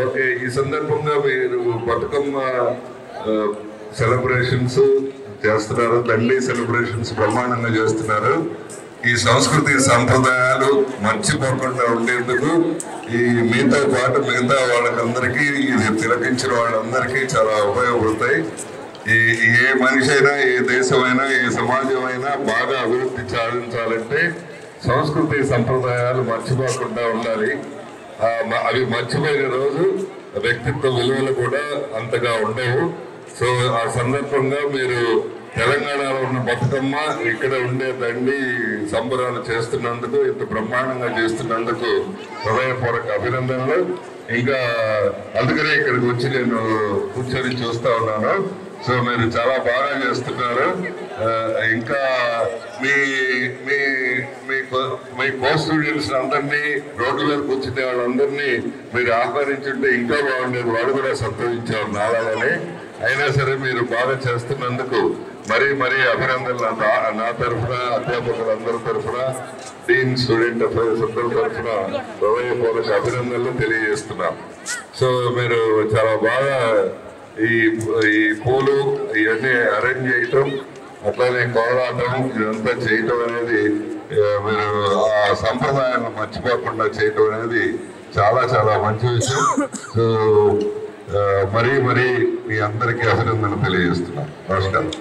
Okay, ఈ సందర్భంగా మీరు బతుకమ్మ సెలబ్రేషన్స్ చేస్తున్నారు, దండి సెలబ్రేషన్స్ బ్రహ్మాండంగా చేస్తున్నారు. ఈ సంస్కృతి సంప్రదాయాలు మర్చిపోకుండా ఉండేందుకు ఈ మీతో పాటు మిగతా వాళ్ళకందరికీ, ఇది తిలకించిన వాళ్ళందరికీ చాలా ఉపయోగపడతాయి. ఏ మనిషి అయినా, ఏ దేశమైనా, ఏ సమాజం అయినా బాగా అభివృద్ధి సాధించాలంటే సంస్కృతి సంప్రదాయాలు మర్చిపోకుండా ఉండాలి. అవి మర్చిపోయిన రోజు వ్యక్తిత్వ విలువలు కూడా అంతగా ఉండవు. సో ఆ సందర్భంగా మీరు తెలంగాణలో ఉన్న బతుకమ్మ, ఇక్కడ ఉండే దండి సంబరాలు చేస్తున్నందుకు, ఇంత బ్రహ్మాండంగా చేస్తున్నందుకు హృదయపూర్వక అభినందనలు. ఇంకా అందుకనే ఇక్కడికి వచ్చి నేను కూర్చొని చూస్తా ఉన్నాను. సో మీరు చాలా బాగా చేస్తున్నారు. ఇంకా మీ మీ మీ కో స్టూడెంట్స్ అందరినీ, రోడ్ల మీద కూర్చునే వాళ్ళందరినీ మీరు ఆహ్వానించుంటే ఇంకా బాగుండేది. వాళ్ళు కూడా సంతోషించారు నాలాగని. అయినా సరే మీరు బాగా చేస్తున్నందుకు మరీ అభినందనలు నా తరఫున, అధ్యాపకులందరి తరఫున, డీన్ స్టూడెంట్ అఫైర్స్ అందరి తరఫున హృదయపూర్వక అభినందనలు తెలియజేస్తున్నాం. సో మీరు చాలా బాగా ఈ పూలు ఇవన్నీ అరేంజ్ చేయటం, అట్లానే కోలాటం ఇదంతా చేయటం అనేది, మీరు ఆ సంప్రదాయాన్ని మర్చిపోకుండా చేయటం అనేది చాలా చాలా మంచి విషయం. సో మరీ మీ అందరికీ అభినందనలు తెలియజేస్తున్నాం. నమస్కారం.